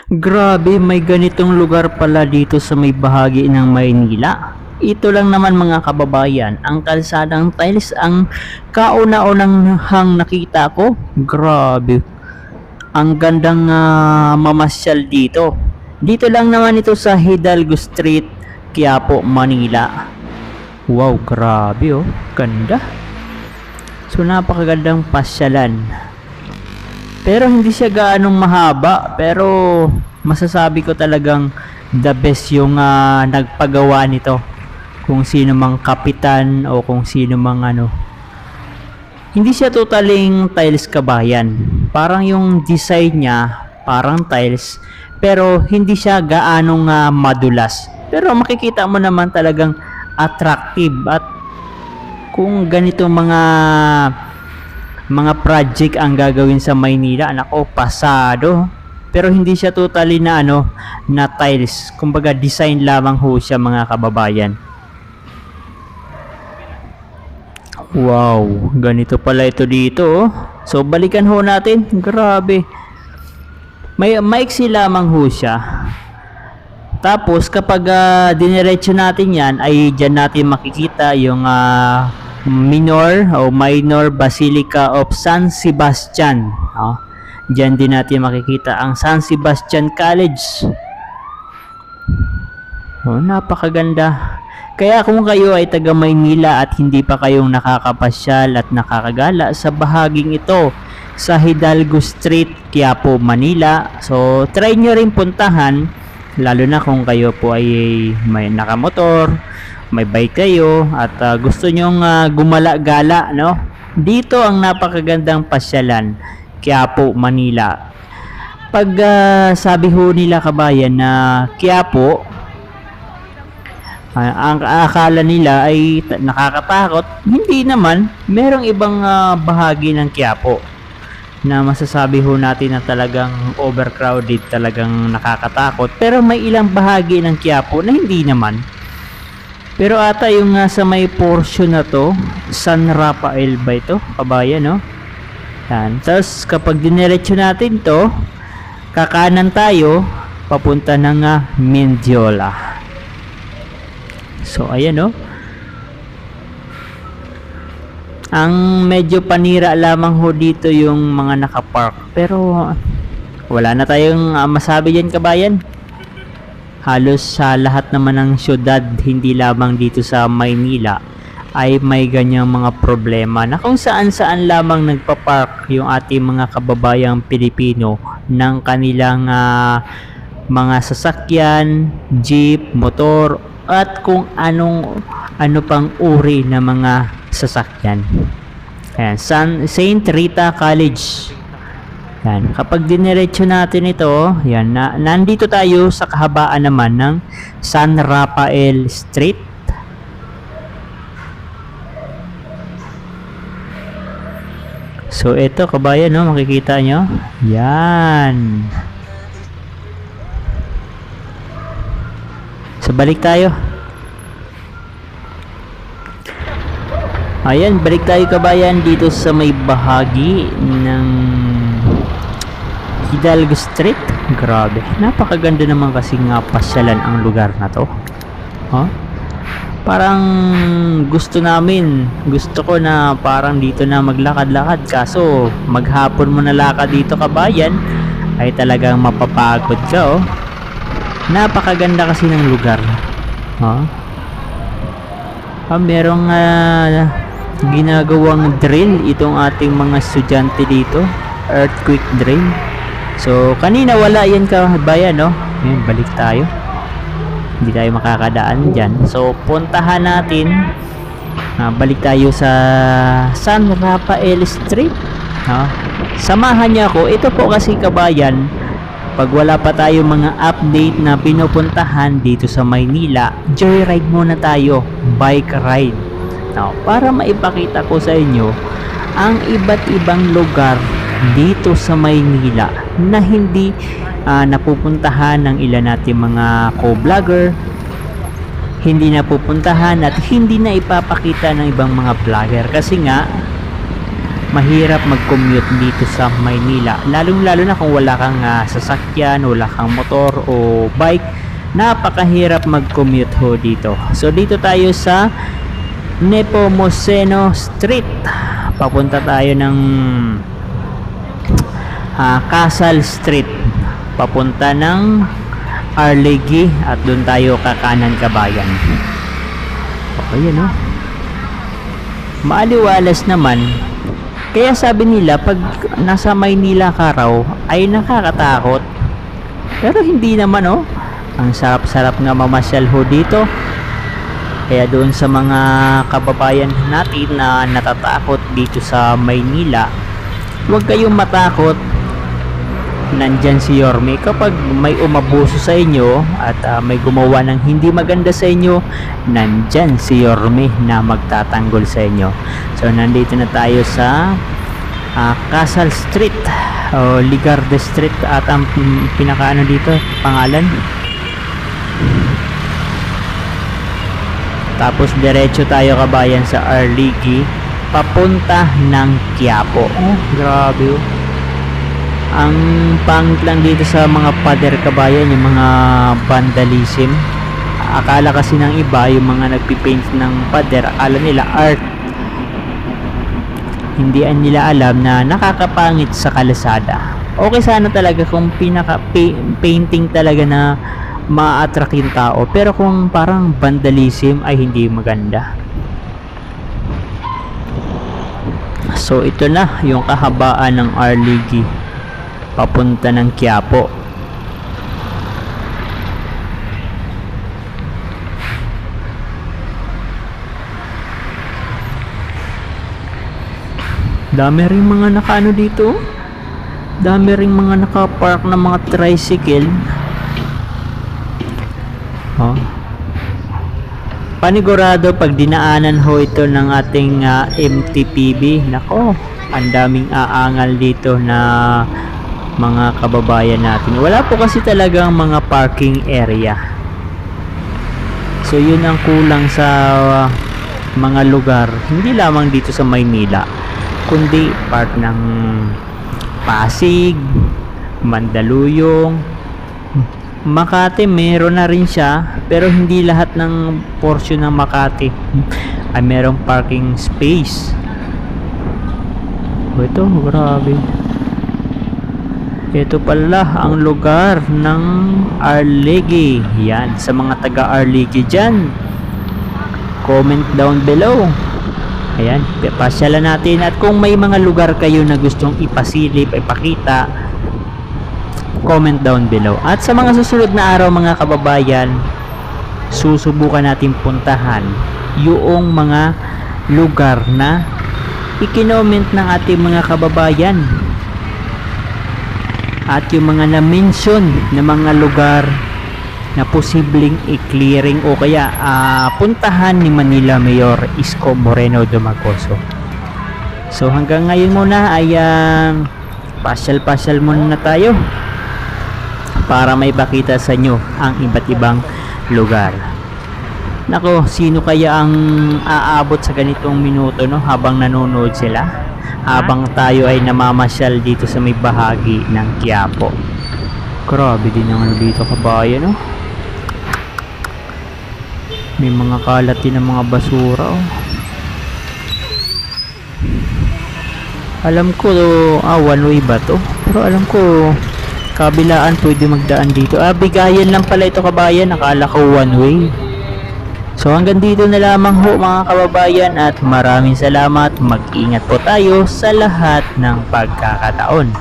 Grabe, may ganitong lugar pala dito sa may bahagi ng Maynila. Ito lang naman mga kababayan, ang kalsadang tiles ang kauna-unang nakita ko. Grabe, ang gandang mamasyal dito. Dito lang naman ito sa Hidalgo Street, Quiapo, Manila. Wow, grabe oh, ganda. So napakagandang pasyalan. Pero hindi siya gaanong mahaba, pero masasabi ko talagang the best yung nagpagawa nito. Kung sino mang kapitan o kung sino mang ano. Hindi siya totaling tiles kabayan. Parang yung design niya, parang tiles, pero hindi siya gaanong madulas. Pero makikita mo naman talagang attractive at kung ganito mga project ang gagawin sa Maynila, nako, pasado. Pero hindi siya totally na na tiles. Kumbaga design lamang ho siya mga kababayan. Wow, ganito pala ito dito oh. So balikan ho natin. Grabe. Maiksi lamang ho siya. Tapos kapag diniretso natin yan, ay dyan natin makikita yung minor Basilica of San Sebastian. Diyan din natin makikita ang San Sebastian College. Napakaganda. Kaya kung kayo ay taga Maynila at hindi pa kayong nakakapasyal at nakakagala sa bahaging ito sa Hidalgo Street, Quiapo, Manila, so try nyo rin puntahan, lalo na kung kayo po ay may nakamotor, may bike kayo at gusto nyong gumala-gala, no? Dito ang napakagandang pasyalan, Quiapo, Manila. Pag sabi ho nila kabayan na Quiapo, ang akala nila ay nakakatakot. Hindi naman, merong ibang bahagi ng Quiapo na masasabi ho natin na talagang overcrowded, talagang nakakatakot. Pero may ilang bahagi ng Quiapo na hindi naman. Pero ata yung sa may portion na to, San Rafael ba ito, kabayan, no? Yan. Tapos kapag diniretso natin to, kakanan tayo, papunta ng Mendiola. So ayan, no? Ang medyo panira lamang ho dito yung mga nakapark. Pero wala na tayong masabi dyan, kabayan. Halos sa lahat naman ng syudad, hindi lamang dito sa Maynila, ay may ganyang mga problema na kung saan-saan lamang nagpa-park yung ating mga kababayang Pilipino ng kanilang mga sasakyan, jeep, motor, at kung ano pang uri na mga sasakyan. Ayan, Saint Rita College. Yan, kapag diniretso natin ito, yan, nandito tayo sa kahabaan naman ng San Rafael Street. So ito kabayan, no, makikita nyo. Yan. So balik tayo. Ayan, balik tayo kabayan dito sa may bahagi ng Hidalgo Street. Grabe, napakaganda naman kasi nga pasyalan ang lugar na to. Parang gusto ko na parang dito na maglakad-lakad, kaso maghapon mo na lakad dito kabayan ay talagang mapapagod ka oh. Napakaganda kasi ng lugar. Merong ginagawang drill itong ating mga estudyante dito, earthquake drill. So kanina wala yan kabayan, no? Ngayon balik tayo, hindi tayo makakadaan dyan. So puntahan natin, balik tayo sa San Rafael Street. Samahan niya ako. Ito po kasi kabayan, pag wala pa tayo mga update na pinupuntahan dito sa Maynila, joyride muna tayo, bike ride. Para maipakita ko sa inyo ang iba't ibang lugar dito sa Maynila na hindi napupuntahan ng ilan natin mga co-vlogger, hindi napupuntahan at hindi na ipapakita ng ibang mga vlogger kasi nga mahirap mag-commute dito sa Maynila. Lalong-lalo na kung wala kang sasakyan, wala kang motor o bike, napakahirap mag-commute ho dito. So dito tayo sa Nepomuceno Street. Papunta tayo ng Casal Street. Papunta ng Arlegui at doon tayo kakanan kabayan. Ayan o. Maaliwalas naman. Kaya sabi nila pag nasa Maynila ka raw ay nakakatakot. Pero hindi naman oh. Ang sarap-sarap nga mamasyal ho dito. Kaya doon sa mga kababayan natin na natatakot dito sa Maynila, huwag kayong matakot. Nandyan si Yorme kapag may umabuso sa inyo at may gumawa ng hindi maganda sa inyo, nandyan si Yorme na magtatanggol sa inyo. So nandito na tayo sa Casal Street o Ligarde Street at ang pinakaano dito pangalan. Tapos diretso tayo kabayan sa Arlegui papunta ng Quiapo. Oh, grabe oh. Ang pangit lang dito sa mga pader kabayan, yung mga vandalism. Akala kasi ng iba, yung mga nagpipaint ng pader, akala nila art. Hindi nila alam na nakakapangit sa kalsada. Okay sana talaga kung pinaka-painting talaga na ma-attract yung tao. Pero kung parang vandalism ay hindi maganda. So ito na yung kahabaan ng Arlegui papunta ng Quiapo. Dami ring mga nakaano dito. Dami ring mga nakapark na mga tricycle. Oh. Panigurado pag dinaanan ho ito ng ating MTPB. Nako, ang daming aangal dito na mga kababayan natin. Wala po kasi talagang mga parking area. So yun ang kulang sa mga lugar, hindi lamang dito sa Maynila, kundi part ng Pasig, Mandaluyong, Makati meron na rin siya, pero hindi lahat ng portion ng Makati ay merong parking space. Ito, grabe. Ito pala ang lugar ng Arlegui. Yan, sa mga taga Arlegui dyan, comment down below. Ayan, pasyalan natin. At kung may mga lugar kayo na gustong ipasilip, ipakita, comment down below. At sa mga susunod na araw mga kababayan, susubukan natin puntahan yung mga lugar na ikinoment ng ating mga kababayan. At yung mga na-mention na mga lugar na posibleng i-clearing o kaya puntahan ni Manila Mayor Isko Moreno Dumagoso. So hanggang ngayon muna ay pasyal-pasyal muna na tayo para may pakita sa inyo ang iba't ibang lugar. Nako, sino kaya ang aabot sa ganitong minuto no habang nanonood sila? Habang tayo ay namamasyal dito sa may bahagi ng Quiapo. Grabe din ang ano dito kabayan no. May mga kalat din ng mga basura oh. Alam ko one way ba to? Pero alam ko kabilaan pwede magdaan dito. Bigayan lang pala ito kabayan. Akala ko one way. So hanggang dito na lamang ho mga kababayan at maraming salamat. Mag-ingat po tayo sa lahat ng pagkakataon.